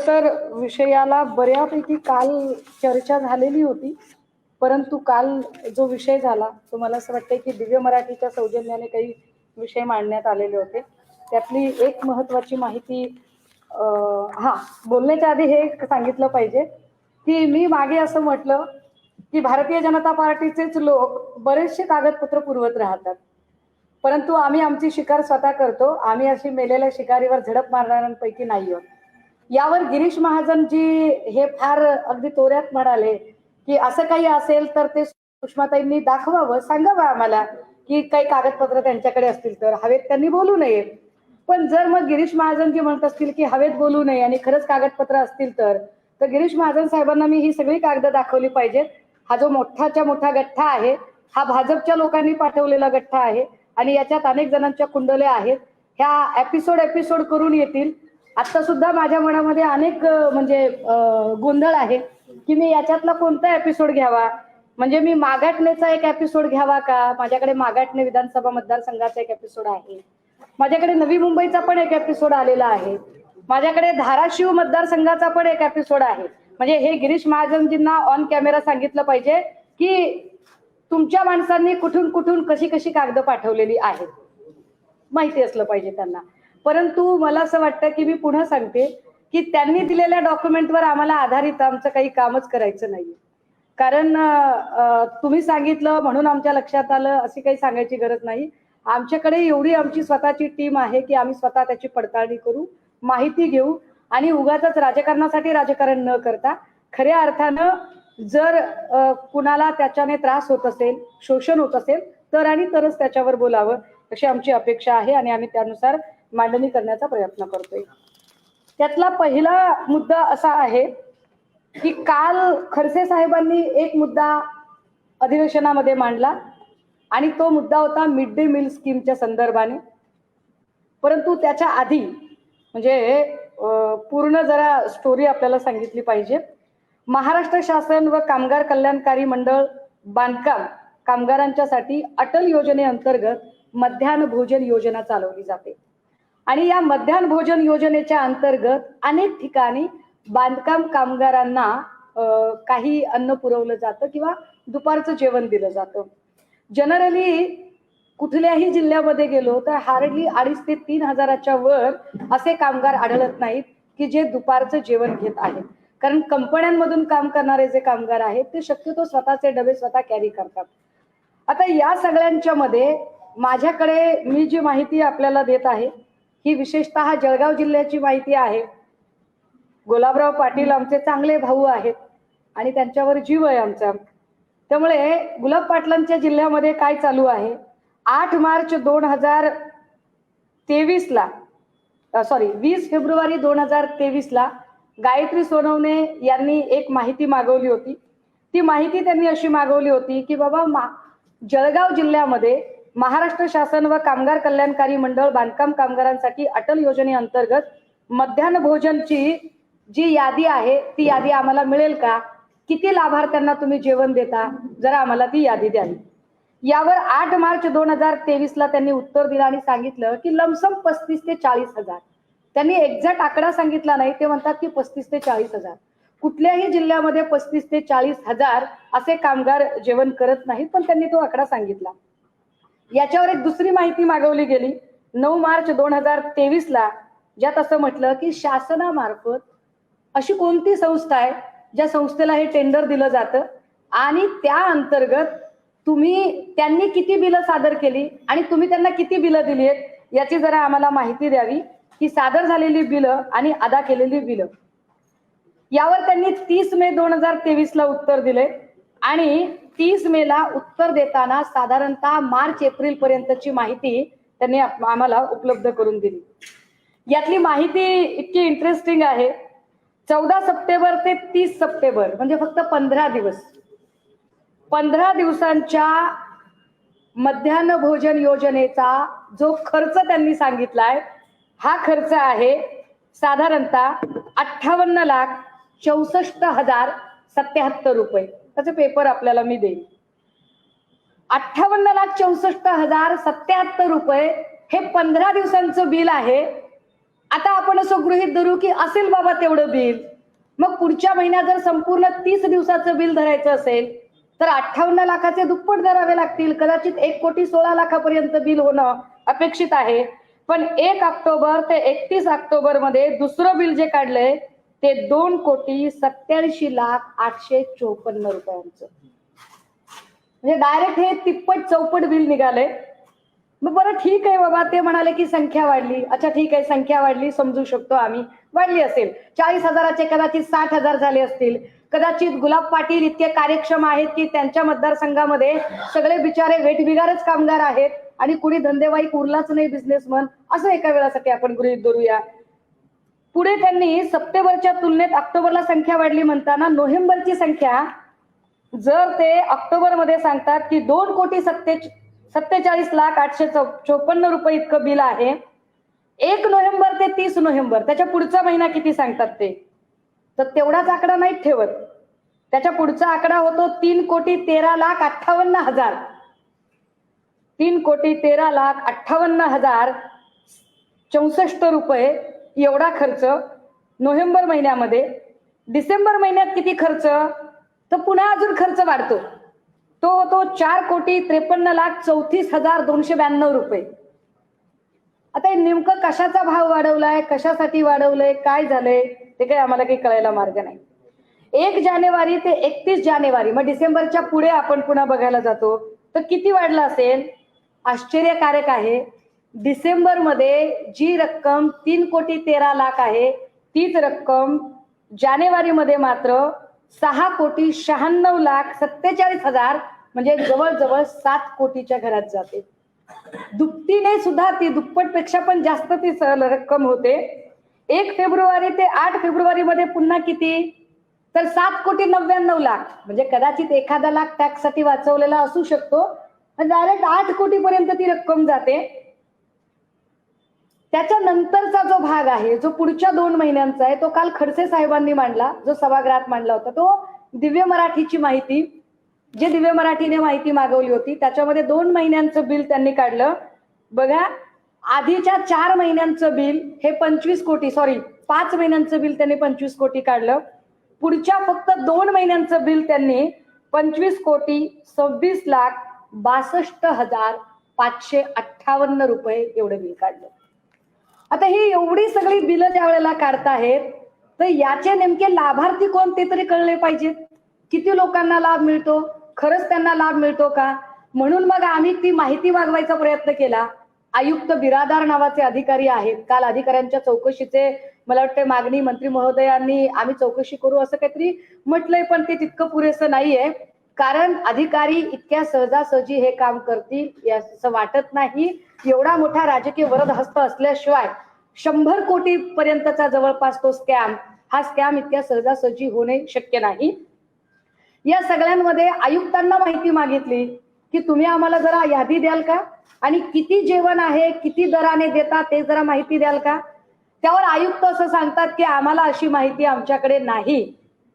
तर विषयाला बऱ्यापैकी काल चर्चा झालेली होती, परंतु काल जो विषय झाला तो मला असं वाटतंय की दिव्य मराठीच्या सौजन्याने काही विषय मांडण्यात आलेले होते. त्यातली एक महत्वाची माहिती बोलण्याच्या आधी हे सांगितलं पाहिजे की मी मागे असं म्हटलं की भारतीय जनता पार्टीचेच लोक बरेचसे कागदपत्र पुरवत राहतात, परंतु आम्ही आमची शिकार स्वतः करतो. आम्ही अशी मेलेल्या शिकारीवर झडप मारणाऱ्यांपैकी नाही आहोत. यावर गिरीश महाजन जी हे फार अगदी तोऱ्यात म्हणाले की असं काही असेल तर ते सुषमाताईंनी दाखवावं, सांगावं आम्हाला की काही कागदपत्र त्यांच्याकडे असतील तर हवेत त्यांनी बोलू नये. पण जर मग गिरीश महाजन जी म्हणत असतील की हवेत बोलू नये आणि खरंच कागदपत्र असतील तर गिरीश महाजन साहेबांना मी ही सगळी कागद दाखवली पाहिजेत. हा जो मोठाच्या मोठा गठ्ठा आहे हा भाजपच्या लोकांनी पाठवलेला गठ्ठा आहे आणि याच्यात अनेक जणांच्या कुंडल्या आहेत. ह्या एपिसोड करून येतील. आता सुद्धा माझ्या मनामध्ये अनेक गोंधळ आहे की मी याच्यातला कोणता एपिसोड घ्यावा. म्हणजे मी मागाटनेचा एक एपिसोड घ्यावा का? माझ्याकडे मागाटने विधानसभा मतदारसंघाचा एक एपिसोड आहे, माझ्याकडे नवी मुंबईचा पण एक एपिसोड आलेला आहे, माझ्याकडे धाराशिव मतदारसंघाचा पण एक एपिसोड आहे. म्हणजे हे गिरीश महाजनजींना ऑन कॅमेरा सांगितलं पाहिजे की तुमच्या माणसांनी कुठून कुठून कशी कशी कागद पाठवलेली आहेत, माहिती असलं पाहिजे त्यांना. परंतु मला असं वाटतं की मी पुन्हा सांगते की त्यांनी दिलेल्या डॉक्युमेंटवर आम्हाला आधारित आमचं काही कामच करायचं नाही. कारण तुम्ही सांगितलं म्हणून आमच्या लक्षात आलं अशी काही सांगायची गरज नाही. आमच्याकडे एवढी आमची स्वतःची टीम आहे की आम्ही स्वतः त्याची पडताळणी करू, माहिती घेऊ आणि उगाचच राजकारणासाठी राजकारण न करता खऱ्या अर्थानं जर कुणाला त्याच्याने त्रास होत असेल, शोषण होत असेल तर आणि तरच त्याच्यावर बोलावं अशी आमची अपेक्षा आहे आणि आम्ही त्यानुसार मांडणी करण्याचा प्रयत्न करतोय. त्यातला पहिला मुद्दा असा आहे की काल खडसे साहेबांनी एक मुद्दा अधिवेशनामध्ये मांडला आणि तो मुद्दा होता मिड डे मील स्कीमच्या संदर्भाने. परंतु त्याच्या आधी म्हणजे पूर्ण जरा स्टोरी आपल्याला सांगितली पाहिजे. महाराष्ट्र शासन व कामगार कल्याणकारी मंडळ बांधकाम कामगारांच्यासाठी अटल योजनेअंतर्गत मध्यान्ह भोजन योजना चालवली जाते आणि या मध्यान्ह भोजन योजनेच्या अंतर्गत अनेक ठिकाणी बांधकाम कामगारांना काही अन्न पुरवलं जातं किंवा दुपारचं जेवण दिलं जातं. जनरली कुठल्याही जिल्ह्यामध्ये गेलो तर हार्डली 2,500 ते 3,000च्या वर असे कामगार आढळत नाहीत की जे दुपारचं जेवण घेत आहेत. कारण कंपन्यांमधून काम करणारे जे कामगार आहेत ते शक्यतो स्वतःचे डबे स्वतः कॅरी करतात. आता या सगळ्यांच्या मध्ये माझ्याकडे मी जी माहिती आपल्याला देत आहे ही विशेषतः जळगाव जिल्ह्याची माहिती आहे. गुलाबराव पाटील आमचे चांगले भाऊ आहेत आणि त्यांच्यावर जीव आहे आमचा. त्यामुळे गुलाब पाटलांच्या जिल्ह्यामध्ये काय चालू आहे, 8 मार्च 2023 ला 20 फेब्रुवारी 2023 ला गायत्री सोनवणे यांनी एक माहिती मागवली होती. ती माहिती त्यांनी अशी मागवली होती की बाबा जळगाव जिल्ह्यामध्ये महाराष्ट्र शासन व कामगार कल्याणकारी मंडळ बांधकाम कामगारांसाठी अटल योजनेअंतर्गत मध्यान्ह भोजनची जी यादी आहे ती यादी आम्हाला मिळेल का? किती लाभार्थ्यांना तुम्ही जेवण देता, जरा आम्हाला ती यादी द्यावी. यावर 8 मार्च 2023 ला त्यांनी उत्तर दिलं आणि सांगितलं की लमसम 35 ते 40 हजार. त्यांनी एक्झॅक्ट आकडा सांगितला नाही, ते म्हणतात की 35 ते 40 हजार. कुठल्याही जिल्ह्यामध्ये 35 ते 40 हजार असे कामगार जेवण करत नाहीत, पण त्यांनी तो आकडा सांगितला. याच्यावर एक दुसरी माहिती मागवली गेली 9 मार्च 2023 ला, ज्यात असं म्हटलं की शासनामार्फत अशी कोणती संस्था आहे ज्या संस्थेला हे टेंडर दिलं जातं आणि त्या अंतर्गत त्यांनी किती बिलं सादर केली आणि तुम्ही त्यांना किती बिलं दिली आहेत याची जरा आम्हाला माहिती द्यावी की सादर झालेली बिलं आणि अदा केलेली बिलं. यावर त्यांनी 30 मे 2023 ला उत्तर दिले आणि 30 मे ला उत्तर देताना साधारणतः मार्च एप्रिल पर्यंतची माहिती त्यांनी आम्हाला उपलब्ध करून दिली. यातली माहिती इतकी इंटरेस्टिंग आहे. 14 सप्टेंबर ते 30 सप्टेंबर म्हणजे फक्त 15 दिवस, 15 दिवसांच्या मध्यान्ह भोजन योजनेचा जो खर्च त्यांनी सांगितलाय हा खर्च आहे साधारणतः 58,64,077 रुपये. त्याचे पेपर आपल्याला मी देईन. 58,64,077 रुपये हे 15 दिवसांचं बिल आहे आता आपण असं गृहीत धरू की असेल बाबा तेवढं बिल, मग पुढच्या महिन्यात जर संपूर्ण 30 दिवसाचं बिल धरायचं असेल तर 58 लाखाचे दुप्पट धरावे लागतील. कदाचित 1,16,00,000 बिल होणं अपेक्षित आहे. पण 1 ऑक्टोबर ते 31 ऑक्टोबर मध्ये दुसरं बिल जे काढलंय ते 2,87,854,000 म्हणजे डायरेक्ट हे तिप्पट चौपट बिल निघाले. मग बरं ठीक आहे बाबा, ते म्हणाले की संख्या वाढली. अच्छा ठीक आहे, संख्या वाढली, समजू शकतो आम्ही, वाढली असेल. 40,000चे कदाचित 60,000 झाले असतील. कदाचित गुलाब पाटील इतके कार्यक्षम आहेत की त्यांच्या मतदारसंघामध्ये सगळे बिचारे वेठबिगारच कामगार आहेत आणि कुणी धंदेवाईक उरलाच नाही, बिझनेसमन, असं एका वेळासाठी आपण गृहीत धरूया. पुढे त्यांनी सप्टेंबरच्या तुलनेत ऑक्टोबरला संख्या वाढली म्हणताना नोव्हेंबरची संख्या जर ते ऑक्टोबर मध्ये सांगतात की 2,47,854,000 इतकं बिल आहे, 1 नोव्हेंबर ते 30 नोव्हेंबर त्याच्या पुढचा महिना किती सांगतात ते, तर तेवढाच आकडा नाही ठेवत. त्याच्या पुढचा आकडा होतो 3,13,58,000 3,13,58,064 एवढा खर्च नोव्हेंबर महिन्यामध्ये. डिसेंबर महिन्यात किती खर्च, तर पुन्हा अजून खर्च वाढतो. तो होतो 4,53,34,292 आता हे नेमकं कशाचा भाव वाढवलाय, कशासाठी वाढवलंय, काय झालंय ते काही आम्हाला काही कळायला मार्ग नाही. 1 जानेवारी ते 31 जानेवारी मग डिसेंबरच्या पुढे आपण पुन्हा बघायला जातो तर किती वाढलं असेल. आश्चर्यकारक आहे. डिसेंबर मध्ये जी रक्कम 3,13,00,000 आहे तीच रक्कम जानेवारीमध्ये मात्र 6,96,47,000 म्हणजे जवळजवळ 7 कोटीच्या घरात जाते. दुपटीने सुद्धा ती, दुप्पटपेक्षा पण जास्त ती रक्कम होते. 1 फेब्रुवारी ते 8 फेब्रुवारी मध्ये पुन्हा किती, तर 7,99,00,000 म्हणजे कदाचित एखादा लाख टॅक्स साठी वाचवलेला असू शकतो, डायरेक्ट 8 कोटीपर्यंत ती रक्कम जाते. त्याच्यानंतरचा जो भाग आहे, जो पुढच्या 2 महिन्यांचा आहे, तो काल खडसे साहेबांनी मांडला, जो सभागृहात मांडला होता. तो दिव्य मराठीची माहिती, जे दिव्य मराठीने माहिती मागवली होती त्याच्यामध्ये 2 महिन्यांचं बिल त्यांनी काढलं. बघा, आधीच्या 4 महिन्यांचं बिल हे 25 कोटी, सॉरी 5 महिन्यांचं बिल त्यांनी 25 कोटी काढलं. पुढच्या फक्त 2 महिन्यांचं बिल त्यांनी 25,62,62,558 एवढं बिल काढलं. आता ही एवढी सगळी बिलं ज्या वेळेला काढताहेत तर याचे नेमके लाभार्थी कोण ते तरी कळले पाहिजेत. किती लोकांना लाभ मिळतो, खरंच त्यांना लाभ मिळतो का, म्हणून मग आम्ही ती माहिती मागवायचा प्रयत्न केला. आयुक्त बिरादार नावाचे अधिकारी आहेत. काल अधिकाऱ्यांच्या चौकशीचे मला वाटतं मागणी मंत्री महोदयांनी आम्ही चौकशी करू असं काहीतरी म्हटलंय, पण ते तितकं पुरेसं नाहीये. कारण अधिकारी इतक्या सहजासहजी हे काम करतील असं वाटत नाही. एवढा मोठा राजकीय वरद हस्त असल्याशिवाय 100 कोटी पर्यंतचा जवळपास तो स्कॅम, हा स्कॅम इतक्या सहजासहजी होणे शक्य नाही. या सगळ्यांमध्ये आयुक्तांना माहिती मागितली की तुम्ही आम्हाला जरा यादी द्याल का, आणि किती जेवण आहे, किती दराने देतात ते जरा माहिती द्याल का. त्यावर आयुक्त असं सांगतात की आम्हाला अशी माहिती आमच्याकडे नाही.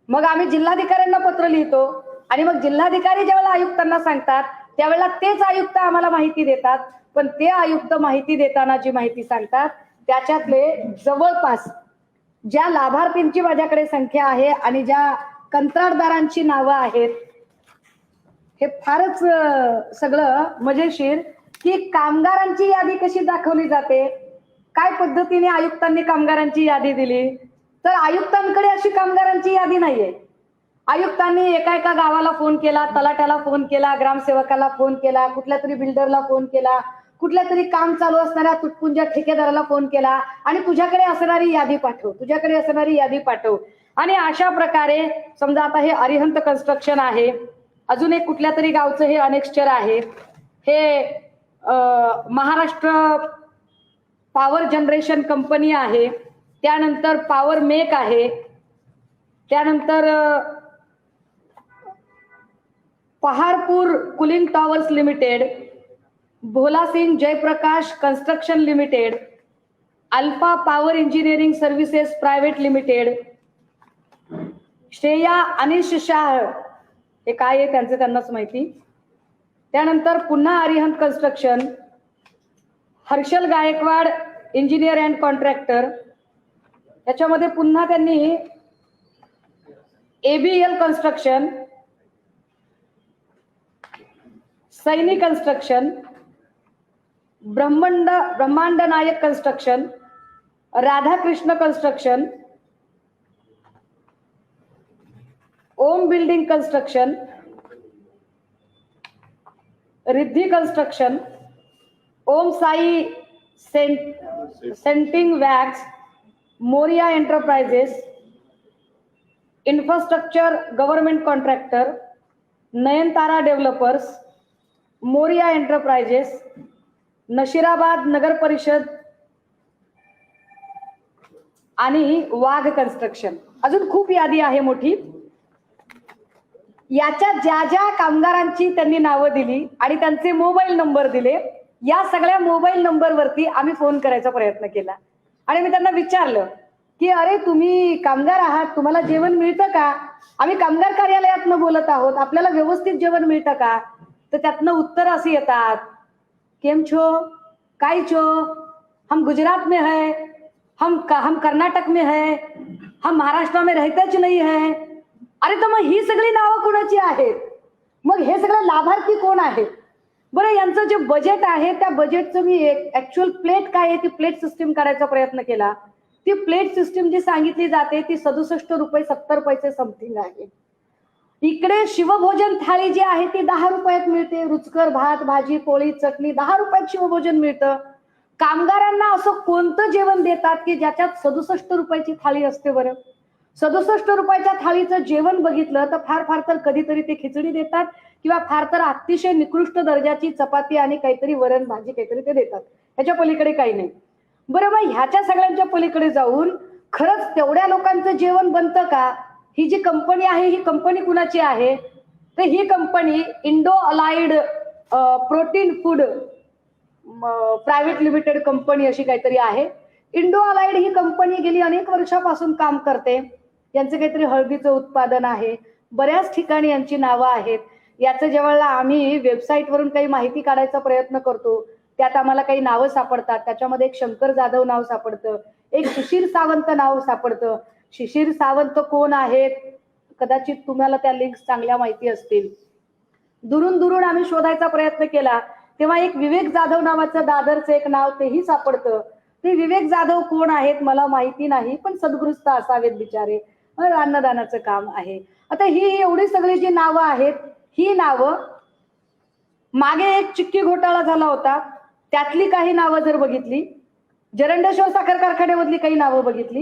मग आम्ही जिल्हाधिकाऱ्यांना पत्र लिहितो आणि मग जिल्हाधिकारी ज्यावेळेला आयुक्तांना सांगतात त्यावेळेला तेच आयुक्त आम्हाला माहिती देतात. पण ते आयुक्त माहिती देताना जी माहिती सांगतात त्याच्यातले जवळपास ज्या लाभार्थींची माझ्याकडे संख्या आहे आणि ज्या कंत्राटदारांची नावं आहेत, हे फारच सगळं मजेशीर की कामगारांची यादी कशी दाखवली जाते, काय पद्धतीने आयुक्तांनी कामगारांची यादी दिली, तर आयुक्तांकडे अशी कामगारांची यादी नाहीये. आयुक्तांनी एका एका गावाला फोन केला, तलाट्याला फोन केला, ग्रामसेवकाला फोन केला, कुठल्या तरी बिल्डरला फोन केला, कुठल्या तरी काम चालू असणाऱ्या तुटपुंज्या ठेकेदाराला फोन केला आणि तुझ्याकडे असणारी यादी पाठव, तुझ्याकडे असणारी यादी पाठव. आणि अशा प्रकारे समजा आता हे अरिहंत कन्स्ट्रक्शन आहे, अजून एक कुठल्या तरी गावचं हे अनेक्स्चर आहे, हे महाराष्ट्र पॉवर जनरेशन कंपनी आहे, त्यानंतर पॉवर मेक आहे, त्यानंतर Paharpur cooling towers limited, Bholasingh Jayprakash construction limited, Alpha power engineering services private limited, Shreya Anish Shah, हे काय आहे त्यांचं त्यांनाच माहिती. त्यानंतर पुन्हा Arihant construction, Harshal Gaikwad engineer and contractor, याच्यामध्ये पुन्हा त्यांनी ABL construction, Saini construction, Brahmand Nayak construction, Radhakrishna construction, Om building construction, Riddhi construction, Om Sai centering works, Moriya enterprises, infrastructure government contractor, Nayantara developers, Moriya enterprises, Nashirabad Nagar Parishad आणि वाघ कन्स्ट्रक्शन. अजून खूप यादी आहे मोठी. याच्या ज्या ज्या कामगारांची त्यांनी नावं दिली आणि त्यांचे मोबाईल नंबर दिले, या सगळ्या मोबाईल नंबरवरती आम्ही फोन करायचा प्रयत्न केला आणि मी त्यांना विचारलं की अरे तुम्ही कामगार आहात, तुम्हाला जेवण मिळतं का? आम्ही कामगार कार्यालयातनं बोलत आहोत, आपल्याला व्यवस्थित जेवण मिळतं का? तर त्यातनं उत्तर असे येतात, केम छो, काय छो, हम गुजरात में है, हम कर्नाटक में है, हम महाराष्ट्र में रहतेच नाही है. अरे तर मग ही सगळी नावं कोणाची आहेत? मग हे सगळे लाभार्थी कोण आहेत? बरं, यांचं जे बजेट आहे त्या बजेटचं मी ऍक्च्युअल प्लेट काय आहे ती प्लेट सिस्टीम करायचा प्रयत्न केला. ती प्लेट सिस्टीम जी सांगितली जाते ती 67 रुपये 70 पैसे समथिंग आहे. इकडे शिवभोजन थाळी जी आहे ती 10 रुपयात मिळते. रुचकर भात भाजी पोळी चटणी 10 रुपयात शिवभोजन मिळतं. कामगारांना असं कोणतं जेवण देतात की ज्याच्यात 67 रुपयाची थाळी असते? बरं, 67 रुपयाच्या थाळीचं जेवण बघितलं तर फार तर कधीतरी ते खिचडी देतात किंवा फार तर अतिशय निकृष्ट दर्जाची चपाती आणि काहीतरी वरण भाजी काहीतरी ते देतात. ह्याच्या पलीकडे काही नाही. बरं, मग ह्याच्या सगळ्यांच्या पलीकडे जाऊन खरंच तेवढ्या लोकांचं जेवण बनतं का? ही जी कंपनी आहे ही कंपनी कुणाची आहे? तर ही company Indo Allied protein food private limited company अशी काहीतरी आहे. इंडो अलाइड ही कंपनी गेली अनेक वर्षापासून काम करते. यांचं काहीतरी हळदीचं उत्पादन आहे. बऱ्याच ठिकाणी यांची नावं आहेत. याचं जेव्हा आम्ही वेबसाईटवरून काही माहिती काढायचा प्रयत्न करतो त्यात आम्हाला काही नावं सापडतात. त्याच्यामध्ये एक शंकर जाधव नाव सापडतं, एक शिशिर सावंत नाव सापडतं. शिशिर सावंत कोण आहेत? कदाचित तुम्हाला त्या लिंक्स चांगल्या माहिती असतील. दुरून आम्ही शोधायचा प्रयत्न केला तेव्हा एक विवेक जाधव नावाचं दादरचं एक नाव तेही सापडतं. ते विवेक जाधव कोण आहेत मला माहिती नाही, पण सद्गृस्त असावेत बिचारे. अन्नदानाचं काम आहे. आता ही एवढी सगळी जी नावं आहेत ही नावं, मागे एक चिक्की घोटाळा झाला होता त्यातली काही नावं जर बघितली, जरंडेश्वर साखर कारखान्यामधली काही नावं बघितली,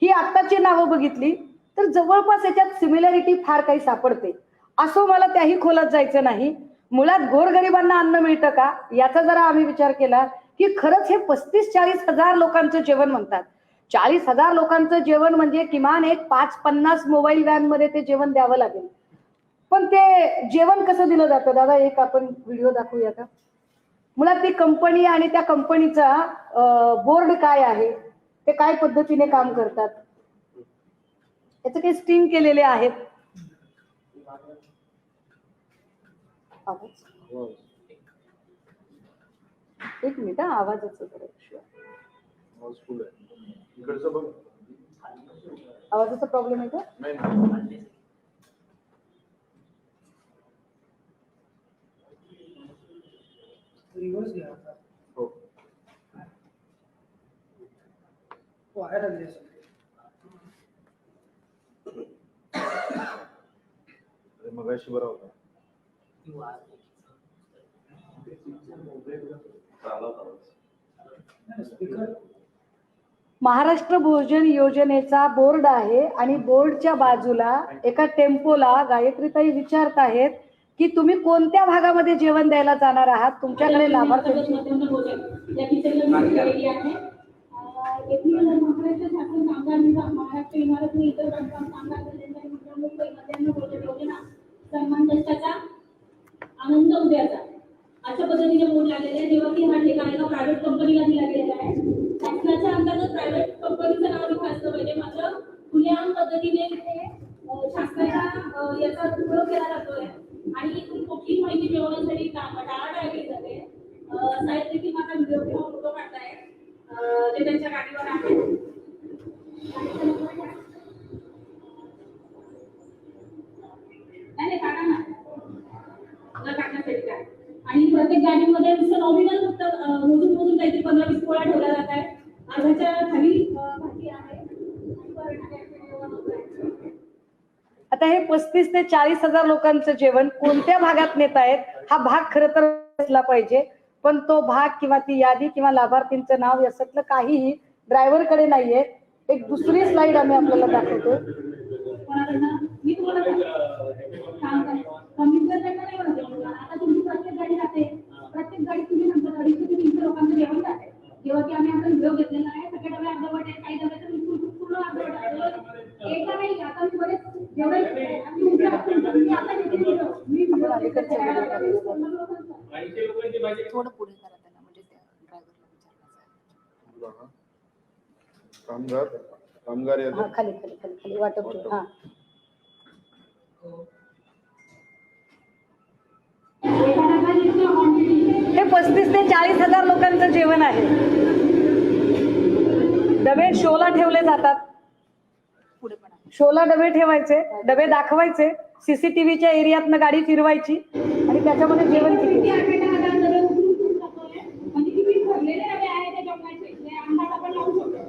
ही आत्ताची नावं बघितली तर जवळपास याच्यात सिमिलॅरिटी फार काही सापडते. असं मला त्याही खोलात जायचं नाही. मुळात गोरगरिबांना अन्न मिळतं का याचा जरा आम्ही विचार केला की खरंच हे 35-40 हजार लोकांचं जेवण म्हणतात. 40 हजार लोकांचं जेवण म्हणजे किमान एक 5-50 मोबाईल व्हॅन मध्ये ते जेवण द्यावं लागेल. पण ते जेवण कसं दिलं जातं दादा, एक आपण व्हिडिओ दाखवूया का? मुळात ती कंपनी आणि त्या कंपनीचा बोर्ड काय आहे, ते काय पद्धतीने काम करतात याचे काही स्टिंग केलेले आहेत. एक मिनिट, आवाजाचं आवाजाचा प्रॉब्लेम आहे का? रिवर्स घ्या आता. हो आहे लागले मगाशी बरा होता. महाराष्ट्र भोजन योजनेचा बोर्ड आहे आणि बोर्डच्या बाजूला एका टेम्पोला गायत्रीताई विचारत आहेत की तुम्ही कोणत्या भागामध्ये जेवण द्यायला जाणार आहात, तुमच्याकडे लाभार्थ्यांची आनंद उद्याचा अशा पद्धतीने बोर्ड लागलेले आहे. जेव्हा की हा ठिकाण एका प्रायव्हेट कंपनीला दिला गेलेला आहे. शासनाच्या अंतर्गत प्रायव्हेट कंपनीचं नाव लिहिलं असलं पाहिजे, मात्र खुल्या पद्धतीने तिथे शासनाच्या याचा उपयोग केला जातोय आणि इथून कुठली माहिती मिळवण्यासाठी टाळाटाळ केली जाते. साहेब देखील माझा व्हिडिओ किंवा फोटो काढताय ते त्यांच्या गाडीवर आहे. नाही काढा ना मला काढण्यासाठी काय. आणि प्रत्येक गाडीमध्ये नुसतं नॉमिनल फक्त मोजून काहीतरी 15-20 पोळ्या ठेवल्या जात आहे. अर्ध्याच्या खाली भाजी आहे. आता हे 35 ते 40 हजार लोकांचं जेवण कोणत्या भागात नेत आहेत हा भाग खरं तर असला पाहिजे, पण तो भाग किंवा ती यादी किंवा लाभार्थींचं नाव याच्यातलं काहीही ड्रायव्हरकडे नाहीये. एक दुसरी स्लाइड आम्ही आपल्याला दाखवतो. मी तुम्हाला आता तुमची प्रत्येक गाडी जाते, प्रत्येक गाडी तुम्ही नंतर 250-300 लोकांचं जेवण जाते. जेव्हा की आम्ही आपला व्हिडिओ घेतलेला आहे, सगळे डबे अर्धवट आहे, काही डबे तर पूर्ण अर्धवट आहे. एकदा नाही, आता मी बरेच जेवढे मी आता घेतले व्हिडिओ, मी थोडं पुढे करा त्यांना, म्हणजे त्या ड्रायव्हरला विचारण्याचं. कामगार यादी. हा खाली खाली खाली खाली वाटप ठेव. हा हे 35 ते 40 हजार लोकांचं जेवण आहे. डबे शोला ठेवले जातात. पुढे पण आहे. शोला डबे ठेवायचे, डबे दाखवायचे, सीसीटीव्हीच्या एरियातनं गाडी फिरवायची आणि त्याच्यामध्ये जेवण किती. म्हणजे किती भरलेले डबे आहे त्या जेवणाचे ते अंदाज आपण लावू शकतो.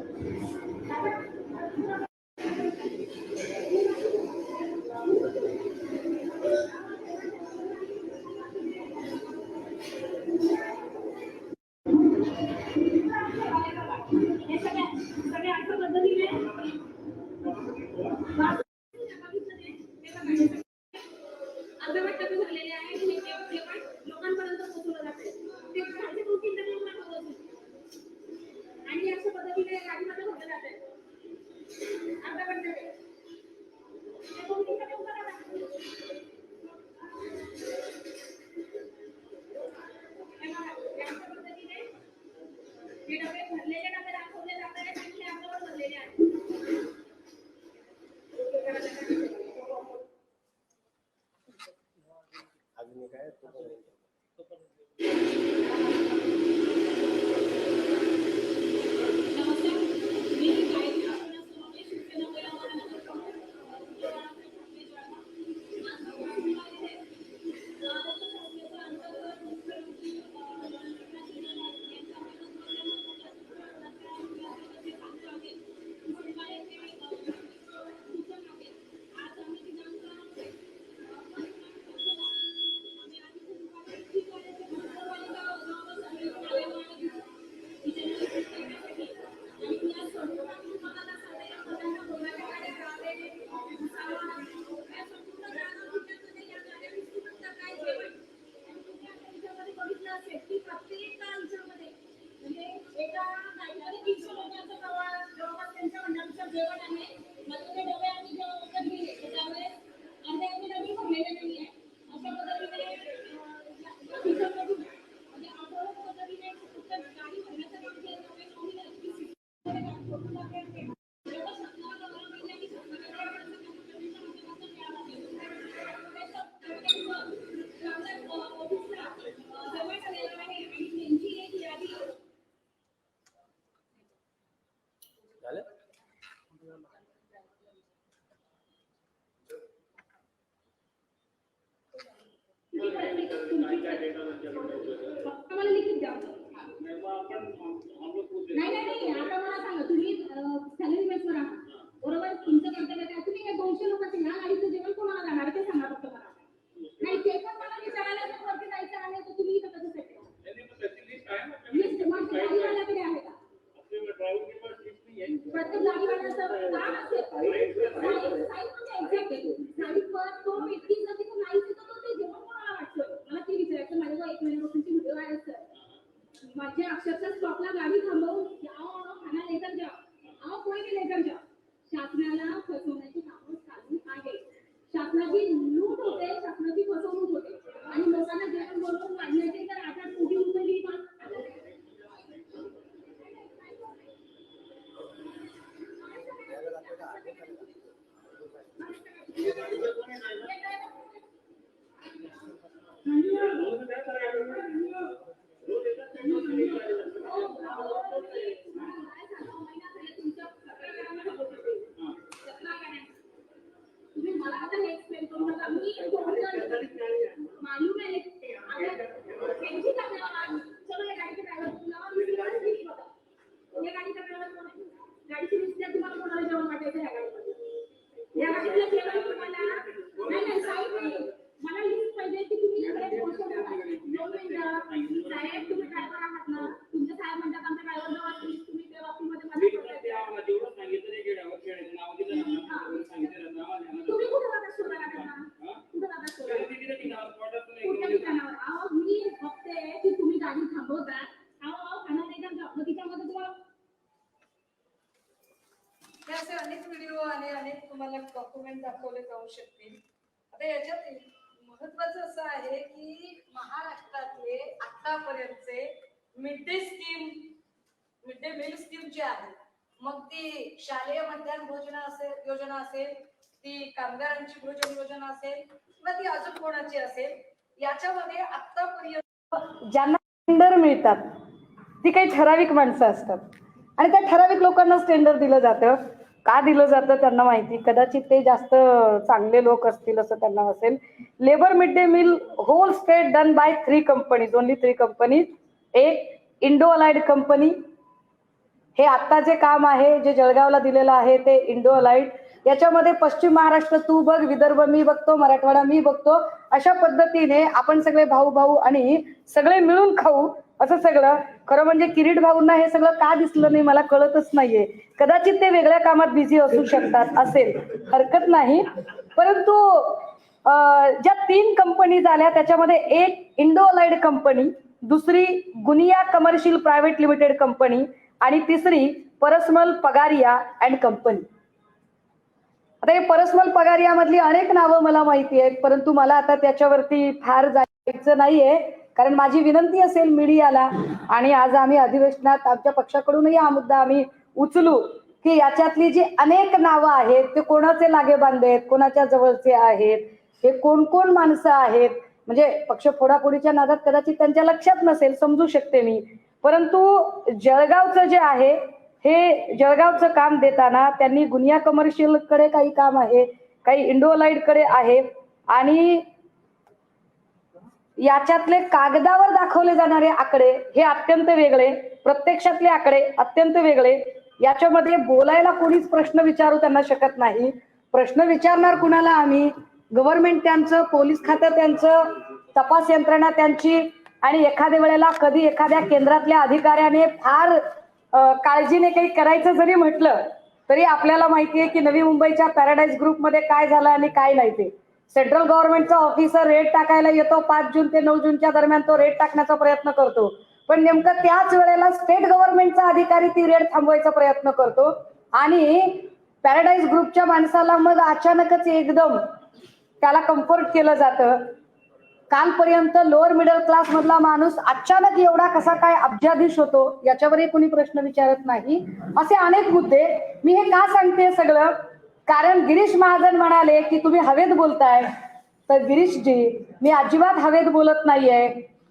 हे सगळे अशा पद्धतीने अर्धवट डबे झालेले आहे. हे जेवण लोकांपर्यंत पोहोचवलं जाते. ते खालचे 2-3 डबे लोकांना ठेवलं आणि अशा पद्धतीने गाडीमध्ये भरलं जाते. अर्धवट डबे हे 2-3 डबे उभं राहतात. हे बघा, अशा पद्धतीने हे डबे भरलेले डबे दाखवले जात आहेत आणि हे अर्धवट भरलेले आहेत. आम्हाला लिखित द्या. नाही आता मला सांगा तुम्ही सॅलरी बेसवर आहात बरोबर. तुमचं कर्तव्य काय, तुम्ही काय 200 लोकांचं ह्या गाडीचं जेवण कोणाला जाणार ते सांगा फक्त मला. नाही ते पण मला विचारायला जर वरती जायचं आहे तर तुम्ही इथं कसं सेट लिस्ट मग गाडीवाल्याकडे आहे का प्रत्येक गाडीवाल्याचं काम असेल तो व्यक्ती जर तिथं नाही तिथं तो ते जेवण कोणाला वाटतं मला ते विचारायचं. माझ्या 1 महिन्यापासूनची व्हिडिओ आहे सर. माझ्या अक्षरशः स्टॉपला गाडी थांबवून आओ खाना लेकर जाओ, आओ कोई भी लेकर जाओ. शासनाला फसवण्याची कामं चालू आहे. शासनाची लूट होते, शासनाची फसवणूक होते आणि लोकांना जेवण बोलवून वाढण्याचे तर 8-8 कोटी रुपये मला आता हे एक्सप्लेन करू नका मी मालूम है त्यांची करण्यावर चलो या गाडीचे ड्रायव्हर तुम्हाला मी तुम्हाला दिली बघा या गाडीचा ड्रायव्हर कोण आहे गाडीची लिस्ट द्या तुम्हाला कोणाला जेवण वाटायचं या गाडीमध्ये या गाडीतलं जेवण तुम्हाला नाही साईड नाही मला लिस्ट पाहिजे की तुम्ही इकडे पोहोचवता साहेब तुम्ही ड्रायव्हर आहात ना तुमचे साहेब म्हणतात आमच्या ड्रायव्हर जवळ तुम्ही त्या बाबतीमध्ये माझ्या तुम्ही कुठे जाता शोधा त्यांना कुठे जाता शोधा कुठल्या ठिकाणावर अहो मी बघते की तुम्ही गाडी थांबवता अहो खाना नाही का तिच्यामध्ये तुम्हाला हे असे अनेक व्हिडिओ आणि अनेक तुम्हाला डॉक्युमेंट दाखवले जाऊ शकतील. आता याच्यात महत्वाचं असं आहे की महाराष्ट्रातले आतापर्यंतचे मिड डे मील स्कीम जे आहे मग ती शालेय मध्यान्ह योजना असेल ती कामगारांची भोजन योजना असेल किंवा ती अजून कोणाची असेल याच्यामध्ये आतापर्यंत ज्यांना टेंडर मिळतात ती काही ठराविक माणसं असतात आणि त्या ठराविक लोकांनाच टेंडर दिलं जातं. का दिलं जातं त्यांना माहिती, कदाचित ते जास्त चांगले लोक असतील असं त्यांना असेल. Labour midday meal whole state done by 3 companies, only 3 companies. एक इंडो अलाइड कंपनी, हे आता जे काम आहे जे जळगावला दिलेलं आहे ते इंडो अलाइड. याच्यामध्ये पश्चिम महाराष्ट्र तू बघ, विदर्भ मी बघतो, मराठवाडा मी बघतो, अशा पद्धतीने आपण सगळे भाऊ भाऊ आणि सगळे मिळून खाऊ असं सगळं. खरं म्हणजे किरीट भाऊंना हे सगळं का दिसलं नाही मला कळतच नाहीये. कदाचित ते वेगळ्या कामात बिझी असू शकतात, असेल, हरकत नाही. परंतु ज्या 3 कंपनी झाल्या त्याच्यामध्ये एक इंडो अलाइड कंपनी, दुसरी गुनिया कमर्शियल प्रायव्हेट लिमिटेड कंपनी आणि तिसरी परस्मल पगारिया अँड कंपनी. आता हे परस्मल पगारिया मधली अनेक नावं मला माहिती आहेत, परंतु मला आता त्याच्यावरती फार जायचं नाहीये, कारण माझी विनंती असेल मीडियाला आणि आज आम्ही अधिवेशनात आमच्या पक्षाकडूनही हा मुद्दा आम्ही उचलू की याच्यातली जी अनेक नावं आहेत ते कोणाचे लागे बांधे आहेत, कोणाच्या जवळचे आहेत, हे कोण कोण माणसं आहेत. म्हणजे पक्ष फोडाफोडीच्या नादात कदाचित त्यांच्या लक्षात नसेल, समजू शकते मी. परंतु जळगावचं जे आहे हे जळगावचं काम देताना त्यांनी गुनिया कमर्शियल कडे काही काम आहे, काही इंडो अलाइड कडे आहे आणि याच्यातले कागदावर दाखवले जाणारे आकडे हे अत्यंत वेगळे, प्रत्यक्षातले आकडे अत्यंत वेगळे. याच्यामध्ये बोलायला कोणीच प्रश्न विचारू त्यांना शकत नाही. प्रश्न विचारणार कुणाला आम्ही? गव्हर्नमेंट त्यांचं, पोलीस खातं त्यांचं, तपास यंत्रणा त्यांची. आणि एखाद्या वेळेला कधी एखाद्या केंद्रातल्या अधिकाऱ्याने फार काळजीने काही करायचं जरी म्हटलं तरी आपल्याला माहितीये की नवी मुंबईच्या पॅराडाईज ग्रुपमध्ये काय झालं आणि काय नाही ते. सेंट्रल गव्हर्नमेंटचा ऑफिसर रेड टाकायला येतो, 5 जून ते 9 जूनच्या दरम्यान तो रेड टाकण्याचा प्रयत्न करतो, पण नेमकं त्याच वेळेला स्टेट गव्हर्नमेंटचा अधिकारी ती रेड थांबवायचा प्रयत्न करतो आणि पॅराडाईज ग्रुपच्या माणसाला मग अचानकच एकदम त्याला कम्फर्ट केलं जातं. कालपर्यंत लोअर मिडल क्लास मधला माणूस अचानक एवढा कसा काय अब्जाधीश होतो याच्यावरही कोणी प्रश्न विचारत नाही. असे अनेक मुद्दे. मी हे का सांगते सगळं, कारण गिरीश महाजन म्हणाले की तुम्ही हवेत बोलताय. तर गिरीशजी, मी अजिबात हवेत बोलत नाहीये.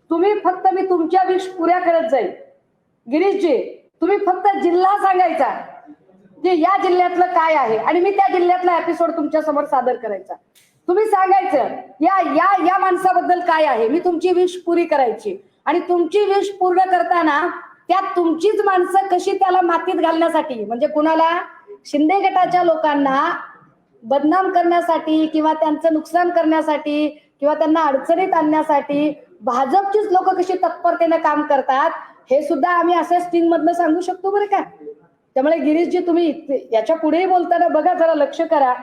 तुम्ही फक्त, मी तुमच्या विश पुऱ्या करत जाईल. गिरीशजी, तुम्ही फक्त जिल्हा सांगायचा की या जिल्ह्यातलं काय आहे आणि मी त्या जिल्ह्यातला एपिसोड तुमच्या समोर सादर करायचा. तुम्ही सांगायचं या या या माणसाबद्दल काय आहे, मी तुमची विश पुरी करायची आणि तुमची विश पूर्ण करताना त्यात तुमचीच माणसं कशी त्याला मातीत घालण्यासाठी, म्हणजे कुणाला शिंदे गटाच्या लोकांना बदनाम करण्यासाठी किंवा त्यांचं नुकसान करण्यासाठी किंवा त्यांना अडचणीत आणण्यासाठी भाजपचीच लोक कशी तत्परतेने काम करतात हे सुद्धा आम्ही अशा स्टिंग मधनं सांगू शकतो बरं का. त्यामुळे गिरीशजी, तुम्ही याच्या पुढेही बोलताना बघा, जरा लक्ष करा.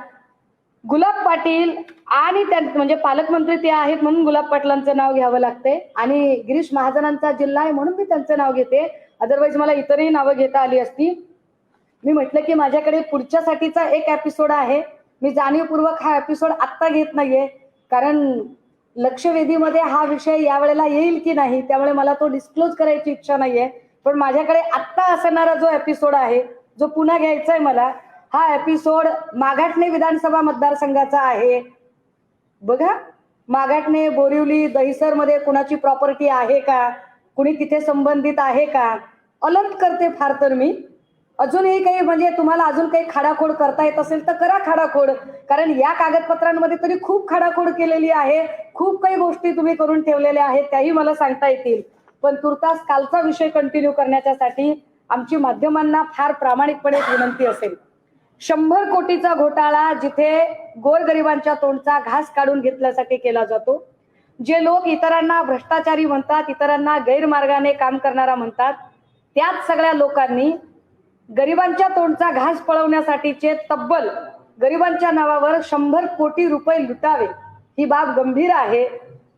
गुलाब पाटील आणि म्हणजे पालकमंत्री ते आहेत म्हणून गुलाब पाटलांचं नाव घ्यावं लागते आणि गिरीश महाजनांचा जिल्हा आहे म्हणून मी त्यांचं नाव घेते, अदरवाईज मला इतरही नावं घेता आली असती. मी म्हटलं की माझ्याकडे पुढच्यासाठीचा एक एपिसोड आहे. मी जाणीवपूर्वक हा एपिसोड आत्ता घेत नाहीये कारण लक्षवेधीमध्ये हा विषय यावेळेला येईल की नाही, त्यामुळे मला तो डिस्क्लोज करायची इच्छा नाहीये. पण माझ्याकडे आत्ता असणारा जो एपिसोड आहे, जो पुन्हा घ्यायचा आहे मला, हा एपिसोड माघाटणे विधानसभा मतदारसंघाचा आहे. बघा, माघाटणे, बोरिवली, दहिसर मध्ये कुणाची प्रॉपर्टी आहे का, कुणी तिथे संबंधित आहे का, अलर्ट करते फार तर मी. अजूनही काही म्हणजे तुम्हाला अजून काही खाडाखोड करता येत असेल तर करा खाडाखोड, कारण या कागदपत्रांमध्ये तरी खूप खाडाखोड केलेली आहे, खूप काही गोष्टी तुम्ही करून ठेवलेल्या आहेत, त्याही मला सांगता येतील. पण तुर्तास कालचा विषय कंटिन्यू करण्यासाठी आमची माध्यमांना फार प्रामाणिकपणे विनंती असेल. 100 कोटीचा घोटाळा जिथे गोरगरिबांच्या तोंडचा घास काढून घेतल्यासाठी केला जातो, जे लोक इतरांना भ्रष्टाचारी म्हणतात, इतरांना गैरमार्गाने काम करणारा म्हणतात, त्याच सगळ्या लोकांनी गरिबांच्या तोंडचा घास पळवण्यासाठीचे तब्बल गरिबांच्या नावावर 100 कोटी रुपये लुटावे, ही बाब गंभीर आहे.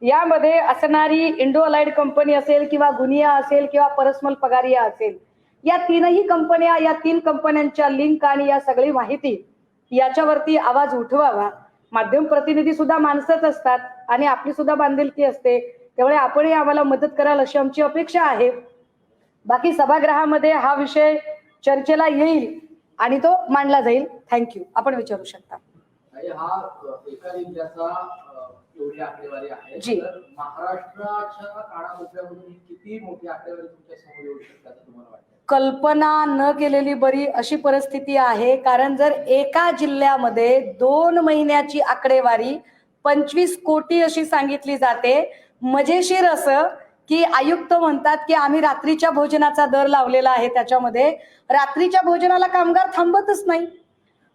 यामध्ये असणारी इंडो अलाइड कंपनी असेल किंवा गुनिया असेल किंवा परस्मल पगारिया असेल, या तीनही कंपन्या, या 3 कंपन्यांच्या लिंक आणि या सगळी माहिती याच्यावरती आवाज उठवावा. माध्यम प्रतिनिधी सुद्धा माणसंच असतात आणि आपली सुद्धा बांधिलकी असते, त्यामुळे आपणही आम्हाला मदत कराल अशी आमची अपेक्षा आहे. बाकी सभागृहामध्ये हा विषय चर्चेला येईल आणि तो मांडला जाईल. थँक्यू. आपण विचारू शकता. हा एका जिल्ह्याचा एवढी आकडेवारी आहे, जी. तर महाराष्ट्राच्या कानाकोपऱ्यामधून किती मोठी आकडेवारी तुमच्या समोर येऊ शकते असं तुम्हाला वाटतं? कल्पना न केलेली बरी अशी परिस्थिती आहे, कारण जर एका जिल्ह्यामध्ये 2 महिन्याची आकडेवारी 25 कोटी अशी सांगितली जाते, मजेशीर असं की आयुक्त म्हणतात की आम्ही रात्रीच्या भोजनाचा दर लावलेला आहे, त्याच्यामध्ये रात्रीच्या भोजनाला कामगार थांबतच नाही.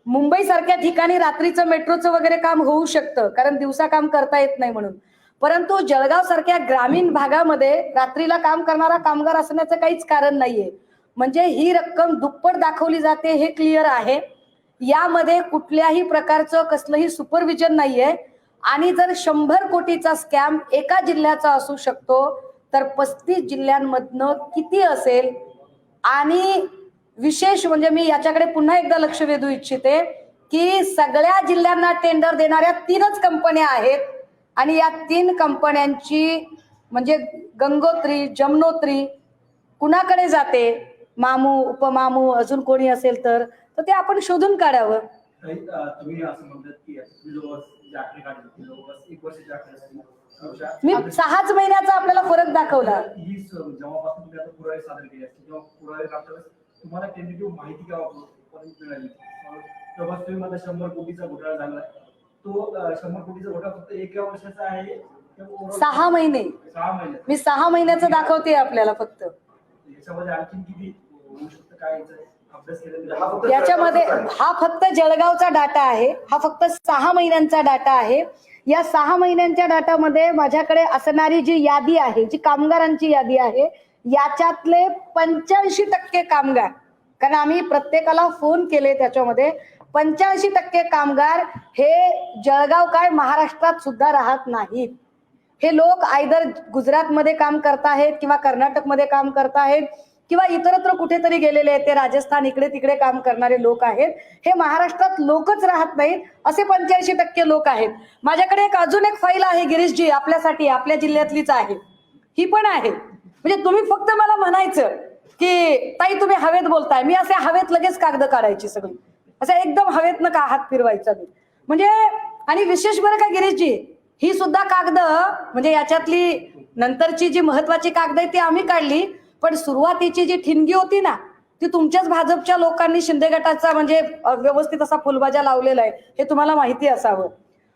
मुंबई सारख्या ठिकाणी रात्रीचं मेट्रोचं वगैरे काम होऊ शकतं, कारण दिवसा काम करता येत नाही म्हणून, परंतु जळगाव सारख्या ग्रामीण भागामध्ये रात्रीला काम करणारा कामगार असण्याचं काहीच कारण नाहीये. म्हणजे ही रक्कम दुप्पट दाखवली जाते हे क्लिअर आहे. यामध्ये कुठल्याही प्रकारचं कसलंही सुपरविजन नाहीये. आणि जर 100 कोटीचा स्कॅम एका जिल्ह्याचा असू शकतो तर 35 जिल्ह्यांमधनं किती असेल? आणि विशेष म्हणजे मी याच्याकडे पुन्हा एकदा लक्ष वेधू इच्छिते की सगळ्या जिल्ह्यांना टेंडर देणाऱ्या 3च कंपन्या आहेत आणि या 3 कंपन्यांची म्हणजे गंगोत्री, जमनोत्री कुणाकडे जाते, मामू, उपमामू, अजून कोणी असेल तर ते आपण शोधून काढावं. तुम्ही असं म्हणतात की आकडे काढले जवळपास 1 वर्षाचे आकडे असतील, मी 6च महिन्याचा आपल्याला फरक दाखवला. ही जेव्हापासून तुम्ही आता पुरावे सादर केले असतील तेव्हा पुरावे काढताना तुम्हाला टेंटेटिव्ह माहिती काय मिळाली? तेव्हा तुम्ही मला 100 कोटीचा घोटाळा झाला, तो 100 कोटीचा घोटाळा फक्त 1 वर्षाचा आहे? 6 महिने. 6 महिने मी 6 महिन्याचं दाखवते आपल्याला फक्त. याच्यामध्ये आणखी किती होऊ शकतं काय अभ्यास केला? याच्यामध्ये हा फक्त जळगावचा डाटा आहे, हा फक्त 6 महिन्यांचा डाटा आहे. या 6 महिन्यांच्या डाटामध्ये माझ्याकडे असणारी जी यादी आहे, जी कामगारांची यादी आहे, याच्यातले 85% कामगार, कारण आम्ही प्रत्येकाला फोन केले, त्याच्यामध्ये 85% कामगार हे जळगाव काय महाराष्ट्रात सुद्धा राहत नाहीत. हे लोक आयदर गुजरातमध्ये काम करतायत किंवा कर्नाटकमध्ये काम करतायत किंवा इतरत्र कुठेतरी गेलेले आहेत, ते राजस्थान इकडे तिकडे काम करणारे लोक आहेत. हे महाराष्ट्रात लोकच राहत नाहीत, असे 85% लोक आहेत. माझ्याकडे अजून एक फाईल आहे गिरीशजी आपल्यासाठी, आपल्या जिल्ह्यातलीच आहे, ही पण आहे. म्हणजे तुम्ही फक्त मला म्हणायचं की ताई तुम्ही हवेत बोलताय, मी असे हवेत लगेच कागद काढायची सगळी, असं एकदम हवेत न का हात फिरवायचा मी. म्हणजे आणि विशेष बरं का गिरीशजी, ही सुद्धा कागद म्हणजे याच्यातली नंतरची जी महत्वाची कागद आहे ती आम्ही काढली, पण सुरुवातीची जी ठिणगी होती ना ती तुमच्याच भाजपच्या लोकांनी शिंदे गटाचा म्हणजे व्यवस्थित असा फुलबाजा लावलेला आहे, हे तुम्हाला माहिती असावं.